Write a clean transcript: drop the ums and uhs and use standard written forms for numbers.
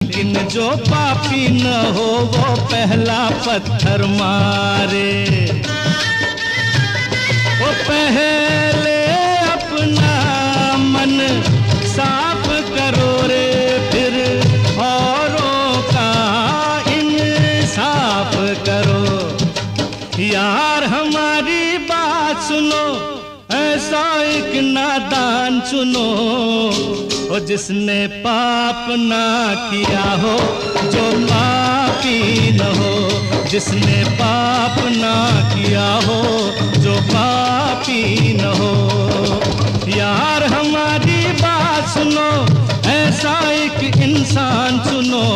लेकिन जो पापी न हो वो पहला पत्थर मारे। वो पहले अपना मन साफ करो रे, फिर औरों का इंसाफ करो। यार हमारी बात सुनो, ऐसा एक नादान चुनो, और जिसने पाप ना किया हो, जो पापी न हो। जिसने पाप ना किया हो, जो पापी न हो। यार हमारी बात सुनो, ऐसा एक इंसान चुनो।